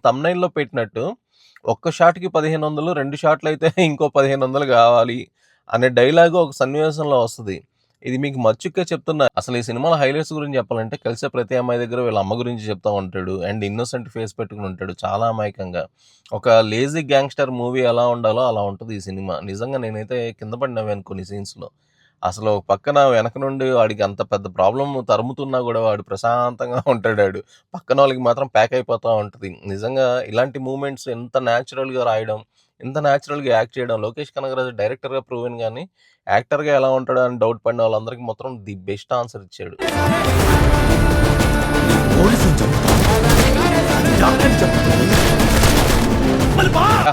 థంబ్‌నెయిల్‌లో పెట్టినట్టు ఒక్క షాట్‌కి 1500, 2 షాట్‌లయితే ఇంకో 1500 గావాలి అనే డైలాగు ఒక సన్నివేశంలో వస్తది. ఇది మీకు మచ్చుకే చెప్తున్నా. అసలు ఈ సినిమాలో హైలైట్స్ గురించి చెప్పాలంటే కలిసే ప్రతి అమ్మాయి దగ్గర వీళ్ళ అమ్మ గురించి చెప్తా ఉంటాడు. అండ్ ఇన్నోసెంట్ ఫేస్ పెట్టుకొని ఉంటాడు చాలా అమాయకంగా. ఒక లేజీ గ్యాంగ్‌స్టర్ మూవీ ఎలా ఉండాలో అలా ఉంటది ఈ సినిమా. నిజంగా నేనైతే కింద పడి నవ్వాను కొన్ని సీన్స్‌లో. అసలు ఒక పక్కన వెనక నుండి వాడికి అంత పెద్ద ప్రాబ్లమ్ తరుముతున్నా గూడా వాడు ప్రశాంతంగా ఉంటాడాడు. పక్కనోళ్ళకి మాత్రం ప్యాక్ అయిపోతా ఉంటది. నిజంగా ఇలాంటి మూవ్‌మెంట్స్ ఎంత న్యాచురల్‌గా రాయడం, ఎంత న్యాచురల్‌గా యాక్ట్ చేయడం. లోకేష్ కనగరాజు డైరెక్టర్‌గా ప్రూవెన్ గానీ, యాక్టర్‌గా ఎలా ఉంటాడో అని డౌట్ పడిన వాళ్ళందరికీ మాత్రం ది బెస్ట్ ఆన్సర్ ఇచ్చాడు. పోలీసుని చంపుతాను, డాక్టర్ని చంపుతాను.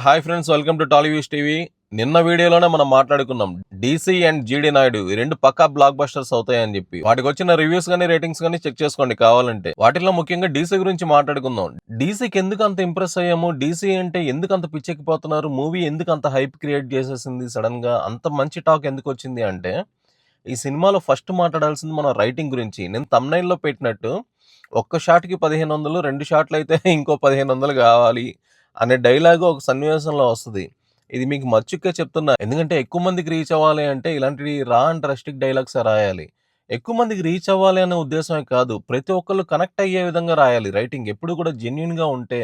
Hi friends, welcome to Tollyviews TV. నిన్న వీడియోలోనే మనం మాట్లాడుకున్నాం డీసీ అండ్ జీడీ నాయుడు ఈ రెండు పక్కా బ్లాక్ బస్టర్స్ అవుతాయని చెప్పి. వాటికి వచ్చిన రివ్యూస్ గానీ రేటింగ్స్ గానీ చెక్ చేసుకోండి కావాలంటే. వాటిలో ముఖ్యంగా డీసీ గురించి మాట్లాడుకుందాం. డీసీకి ఎందుకు అంత ఇంప్రెస్ అయ్యాము, డీసీ అంటే ఎందుకు అంత పిచ్చెక్కిపోతున్నారు, మూవీ ఎందుకు అంత హైప్ క్రియేట్ చేసేసింది, సడన్ గా అంత మంచి టాక్ ఎందుకు వచ్చింది అంటే, ఈ సినిమాలో ఫస్ట్ మాట్లాడాల్సింది మన రైటింగ్ గురించి. నేను థంబ్‌నెయిల్‌లో పెట్టినట్టు ఒక్క షాట్‌కి 1500, 2 షాట్‌లయితే ఇంకో 1500 గావాలి అనే డైలాగు ఒక సన్నివేశంలో వస్తది. ఇది మీకు మచ్చుకే చెప్తున్నా. ఎందుకంటే ఎక్కువ మందికి రీచ్ అవ్వాలి అంటే ఇలాంటివి రా అండ్ రస్టిక్ డైలాగ్సే రాయాలి. ఎక్కువ మందికి రీచ్ అవ్వాలి అనే ఉద్దేశమే కాదు. ప్రతి ఒక్కళ్ళు కనెక్ట్ అయ్యే విధంగా రాయాలి రైటింగ్. ఎప్పుడు కూడా జెన్యూన్‌గా ఉంటే,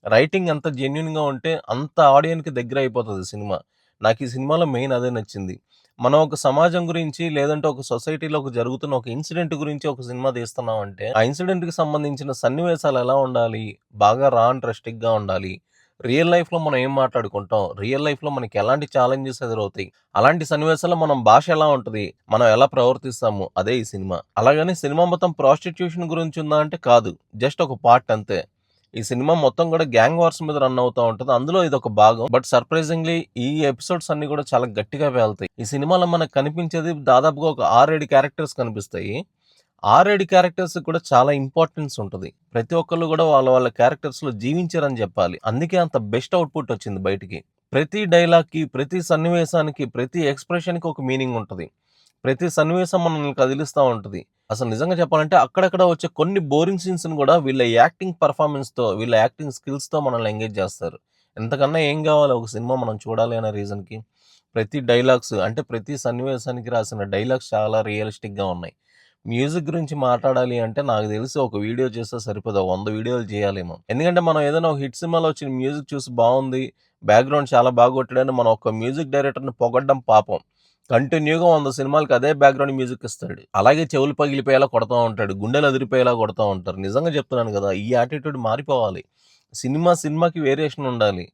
రైటింగ్ ఎంత జెన్యూన్‌గా ఉంటే అంత ఆడియన్‌కి దగ్గర అయిపోతది సినిమా. నాకు ఈ సినిమాలో మెయిన్ అదే నచ్చింది. మనం ఒక సమాజం గురించి లేదంటే ఒక సొసైటీలో ఒక జరుగుతున్న ఒక ఇన్సిడెంట్ గురించి ఒక సినిమా తీస్తున్నాం అంటే, ఆ ఇన్సిడెంట్‌కి సంబంధించిన సన్నివేశాలు ఎలా ఉండాలి? బాగా రా అండ్ రస్టిక్‌గా ఉండాలి. రియల్ లైఫ్‌లో మనం ఏం మాట్లాడుకుంటాం? రియల్ లైఫ్‌లో మనకి ఎలాంటి ఛాలెంజెస్ ఎదురవుతాయి? అలాంటి సన్నివేశాల్లో మనం భాష ఎలా ఉంటది? మనం ఎలా ప్రవర్తిస్తాము? అదే ఈ సినిమా. అలాగని సినిమా మొత్తం ప్రాస్టిట్యూషన్ గురించి ఉందా అంటే కాదు. జస్ట్ ఒక పార్ట్ అంతే. ఈ సినిమా మొత్తం కూడా గ్యాంగ్ వార్స్ మీద రన్ అవుతా ఉంటది. అందులో ఇదొక భాగం. బట్ సర్ప్రైజింగ్‌లీ ఈ ఎపిసోడ్స్ అన్నీ కూడా చాలా గట్టిగా పేలుతాయి. ఈ సినిమాలో మనకు కనిపించేది దాదాపుగా ఒక 6, 7 క్యారెక్టర్స్ కనిపిస్తాయి. 6, 7 క్యారెక్టర్స్ కూడా చాలా ఇంపార్టెన్స్ ఉంటది. ప్రతి ఒక్కళ్ళు కూడా వాళ్ళ వాళ్ళ క్యారెక్టర్స్‌లో జీవించారని చెప్పాలి. అందుకే అంత బెస్ట్ అవుట్‌పుట్ వచ్చింది బయటికి. ప్రతి డైలాగ్‌కి, ప్రతి సన్నివేశానికి, ప్రతి ఎక్స్‌ప్రెషన్‌కి ఒక మీనింగ్ ఉంటది. ప్రతి సన్నివేశం మనల్ని కదిలిస్తా ఉంటది. అసలు నిజంగా చెప్పాలంటే అక్కడక్కడ వచ్చే కొన్ని బోరింగ్ సీన్స్‌ని కూడా వీళ్ళ యాక్టింగ్ పెర్ఫార్మన్స్‌తో, వీళ్ళ యాక్టింగ్ స్కిల్స్‌తో మనల్ని ఎంగేజ్ చేస్తారు. ఇంతకన్నా ఏం కావాలి ఒక సినిమా మనం చూడాలి అనే రీజన్‌కి? ప్రతి డైలాగ్స్ అంటే ప్రతి సన్నివేశానికి రాసిన డైలాగ్స్ చాలా రియలిస్టిక్‌గా ఉన్నాయి. మ్యూజిక్ గురించి మాట్లాడాలి అంటే నాకు తెలిసి ఒక వీడియో చేస్తే సరిపోదు. 100 వీడియోలు చేయాలేమో. ఎందుకంటే మనం ఏదైనా ఒక హిట్ సినిమాలో వచ్చిన మ్యూజిక్ చూసి బావుంది, బ్యాక్‌గ్రౌండ్ చాలా బాగా కొట్టాడని మనం ఒక మ్యూజిక్ డైరెక్టర్‌ని పొగడ్డం పాపం. కంటిన్యూగా 100 సినిమాలకి అదే బ్యాక్‌గ్రౌండ్ మ్యూజిక్ ఇస్తాడు. అలాగే చెవులు పగిలిపోయేలా కొడతా ఉంటాడు. గుండెలు అదిరిపోయేలా కొడతా ఉంటారు. నిజంగా చెప్తున్నాను గదా! ఈ యాటిట్యూడ్ మారిపోవాలి. సినిమాకి వేరియేషన్ ఉండాలి.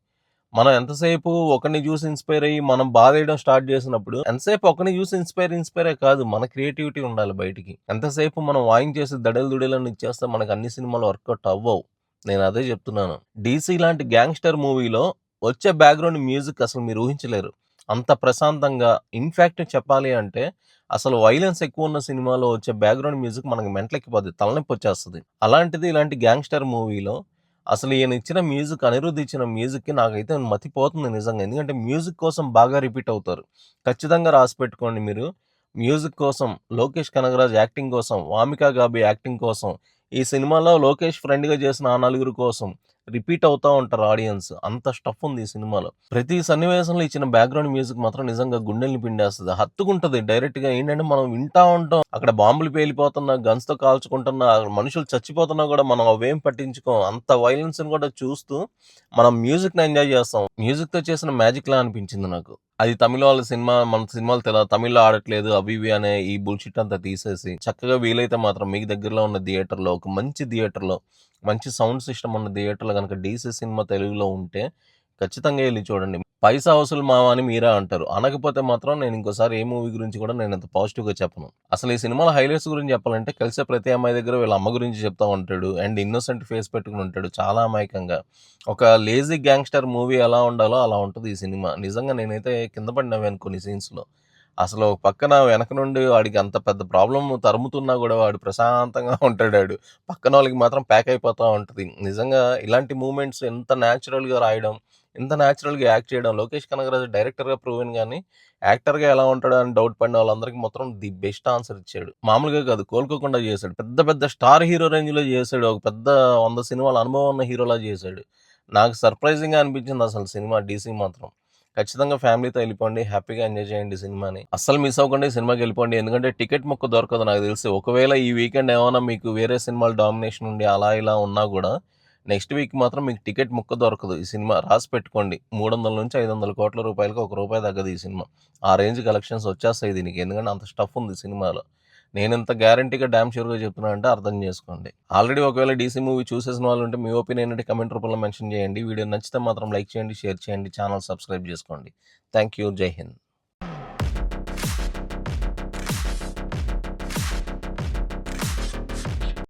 మనం ఎంతసేపు ఒకడిని చూసి ఇన్‌స్పైర్ అయ్యి మనం బాధేయడం స్టార్ట్ చేసినప్పుడు, ఎంతసేపు ఒకడిని చూసి ఇన్‌స్పైరే కాదు. మన క్రియేటివిటీ ఉండాలి బయటికి. ఎంతసేపు మనం వాయించేసి దడేలు దుడేలని ఇచ్చేస్తే మనకు అన్ని సినిమాలు వర్కౌట్ అవ్వవు. నేను అదే చెప్తున్నాను. 'డీసీ' లాంటి గ్యాంగ్‌స్టర్ మూవీలో వచ్చే బ్యాక్‌గ్రౌండ్ మ్యూజిక్ అసలు మీరు ఊహించలేరు. అంత ప్రశాంతంగా, ఇన్‌ఫాక్ట్ చెప్పాలి అంటే అసలు వయలెన్స్ ఎక్కువున్న సినిమాలో వచ్చే బ్యాక్‌గ్రౌండ్ మ్యూజిక్ మనకు మెంటలెక్కిపోద్ది. తలనొప్పొచ్చేస్తది. అలాంటిది ఇలాంటి గ్యాంగ్‌స్టర్ మూవీలో అసలు ఈయన ఇచ్చిన మ్యూజిక్, అనిరుద్ ఇచ్చిన మ్యూజిక్‌కి నాకైతే మతిపోతుంది నిజంగా. ఎందుకంటే మ్యూజిక్ కోసం బాగా రిపీట్ అవుతారు. ఖచ్చితంగా రాసిపెట్టుకోండి మీరు. మ్యూజిక్ కోసం, లోకేష్ కనగరాజ్ యాక్టింగ్ కోసం, వామికా గాబి యాక్టింగ్ కోసం, ఈ సినిమాలో లోకేష్ ఫ్రెండ్‌గా చేసిన ఆ నలుగురు కోసం రిపీట్ అవుతా ఉంటారు ఆడియన్స్. అంత స్టఫ్ ఉంది ఈ సినిమాలో. ప్రతి సన్నివేశంలో ఇచ్చిన బ్యాక్‌గ్రౌండ్ మ్యూజిక్ మాత్రం నిజంగా గుండెల్ని పిండేస్తది. హత్తుకుంటది డైరెక్ట్‌గా. ఏంటంటే మనం వింటా ఉంటాం. అక్కడ బాంబులు పేలిపోతున్నా, గన్స్‌తో కాల్చుకుంటున్నా, మనుషులు చచ్చిపోతున్నా కూడా మనం అవేం పట్టించుకోం. అంత వయలెన్స్‌ని కూడా చూస్తూ మనం మ్యూజిక్‌ని ఎంజాయ్ చేస్తాం. మ్యూజిక్‌తో చేసిన మ్యాజిక్‌లా అనిపించింది నాకు. అది తమిళ్ వాళ్ళ సినిమా, మన సినిమాలు తమిళ్‌లో ఆడట్లేదు అవి ఇవి అనే ఈ బుల్‌షిట్ అంతా తీసేసి, చక్కగా వీలైతే మాత్రం మీకు దగ్గరలో ఉన్న థియేటర్‌లో, ఒక మంచి థియేటర్‌లో, మంచి సౌండ్ సిస్టమ్ ఉన్న థియేటర్‌లో గనక 'డీసీ' సినిమా తెలుగులో ఉంటే ఖచ్చితంగా ఎళ్లి చూడండి. పైసా వసూలు మావ అని మీరే అంటారు. అనకపోతే మాత్రం నేను ఇంకోసారి ఏ మూవీ గురించి కూడా నేనంత పాజిటివ్‌గా చెప్పను. అసలు ఈ సినిమాలో హైలైట్స్ గురించి చెప్పాలంటే కలిసే ప్రతి అమ్మాయి దగ్గర వీళ్ళ అమ్మ గురించి చెప్తా ఉంటాడు. అండ్ ఇన్నోసెంట్ ఫేస్ పెట్టుకొని ఉంటాడు చాలా అమాయకంగా. ఒక లేజీ గ్యాంగ్‌స్టర్ మూవీ ఎలా ఉండాలో అలా ఉంటది ఈ సినిమా. నిజంగా నేనైతే కింద పడి నవ్వాను కొన్ని సీన్స్‌లో. అసలు ఒక పక్కన వెనక నుండి వాడికి అంత పెద్ద ప్రాబ్లమ్ తరుముతున్నా గూడా వాడు ప్రశాంతంగా ఉంటాడాడు. పక్కనోళ్ళకి మాత్రం ప్యాక్ అయిపోతా ఉంటది. నిజంగా ఇలాంటి మూవ్‌మెంట్స్ ఎంత న్యాచురల్‌గా రాయడం, ఎంత న్యాచురల్‌గా యాక్ట్ చేయడం. లోకేష్ కనగరాజు డైరెక్టర్‌గా ప్రూవెన్ గానీ, యాక్టర్‌గా ఎలా ఉంటాడో అని డౌట్ పడిన వాళ్ళందరికీ మాత్రం ది బెస్ట్ ఆన్సర్ ఇచ్చాడు. మామూలుగా కాదు, కోలుకోకుండా చేశాడు. పెద్ద పెద్ద స్టార్ హీరో రేంజ్‌లో చేశాడు. ఒక పెద్ద 100 సినిమాల అనుభవం ఉన్న హీరోలా చేశాడు. నాకు సర్ప్రైజింగ్గా అనిపించింది అసలు సినిమా డీసీ మాత్రం. ఖచ్చితంగా ఫ్యామిలీతో వెళ్ళిపోండి, హ్యాపీగా ఎంజాయ్ చేయండి సినిమాని. అస్సలు మిస్ అవ్వకండి, సినిమాకి వెళ్ళిపోండి. ఎందుకంటే టికెట్ ముక్క దొరకదు నాకు తెలిసి. ఒకవేళ ఈ వీకెండ్ ఏమైనా మీకు వేరే సినిమాలు డామినేషన్ ఉండి అలా ఇలా ఉన్నా కూడా నెక్స్ట్ వీక్ మాత్రం మీకు టికెట్ ముక్క దొరకదు. ఈ సినిమా రాసి పెట్టుకోండి. 300 నుంచి 500 కోట్ల రూపాయలకి ₹1 తగ్గదు ఈ సినిమా. ఆ రేంజ్ కలెక్షన్స్ వచ్చేస్తాయి దీనికి. ఎందుకంటే అంత స్టఫ్ ఉంది సినిమాలో. నేను ఇంత గ్యారంటీగా డామ్ షూర్గా చెప్తున్నా అంటే అర్థం చేసుకోండి. ఆల్రెడీ ఒకవేళ డీసీ మూవీ చూసేసిన వాళ్ళు ఉంటే మీ ఒపీనియన్ అంటే కమెంట్ రూపంలో మెన్షన్ చేయండి. వీడియో నచ్చితే మాత్రం లైక్ చేయండి, షేర్ చేయండి, ఛానల్ సబ్స్క్రైబ్ చేసుకోండి. Thank you. జై హింద్.